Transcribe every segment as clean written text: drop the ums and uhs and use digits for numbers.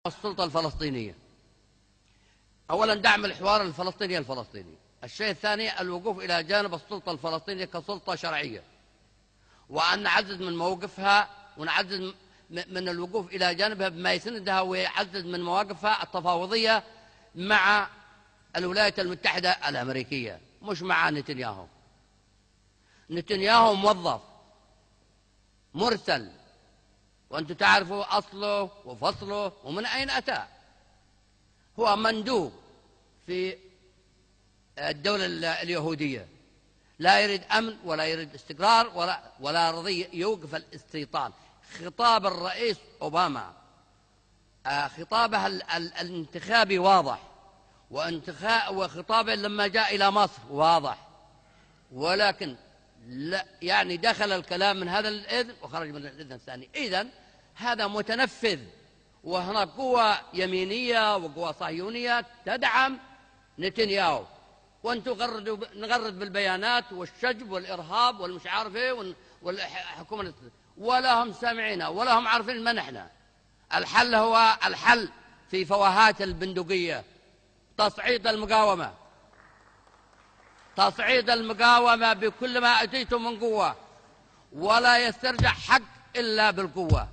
السلطة الفلسطينية. أولا دعم الحوار الفلسطيني. الشيء الثاني الوقوف إلى جانب السلطة الفلسطينية كسلطة شرعية، وأن نعزز من موقفها ونعزز من الوقوف إلى جانبها بما يسندها ويعزز من مواقفها التفاوضية مع الولايات المتحدة الأمريكية، مش مع نتنياهو. نتنياهو موظف مرسل، وأنتم تعرفوا أصله وفصله ومن أين أتى. هو مندوب في الدولة اليهودية، لا يريد أمن ولا يريد استقرار ولا رضي يوقف الاستيطان. خطاب الرئيس أوباما خطابه الانتخابي واضح، وخطابه لما جاء إلى مصر واضح، ولكن لا يعني دخل الكلام من هذا الإذن وخرج من الإذن الثاني. إذن هذا متنفذ، وهناك قوة يمينية وقوة صهيونية تدعم نتنياهو، وانتم نغرد بالبيانات والشجب والإرهاب والمش عارف ايه والحكومة، ولا هم سامعين ولا هم عارفين من احنا. الحل هو الحل في فوهات البندقية، تصعيد المقاومة بكل ما أتيتم من قوة، ولا يسترجع حق إلا بالقوة.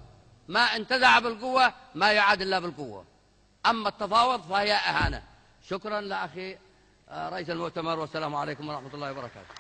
ما انتزع بالقوة ما يعاد إلا بالقوة. أما التفاوض فهي إهانة. شكرا لأخي رئيس المؤتمر، والسلام عليكم ورحمة الله وبركاته.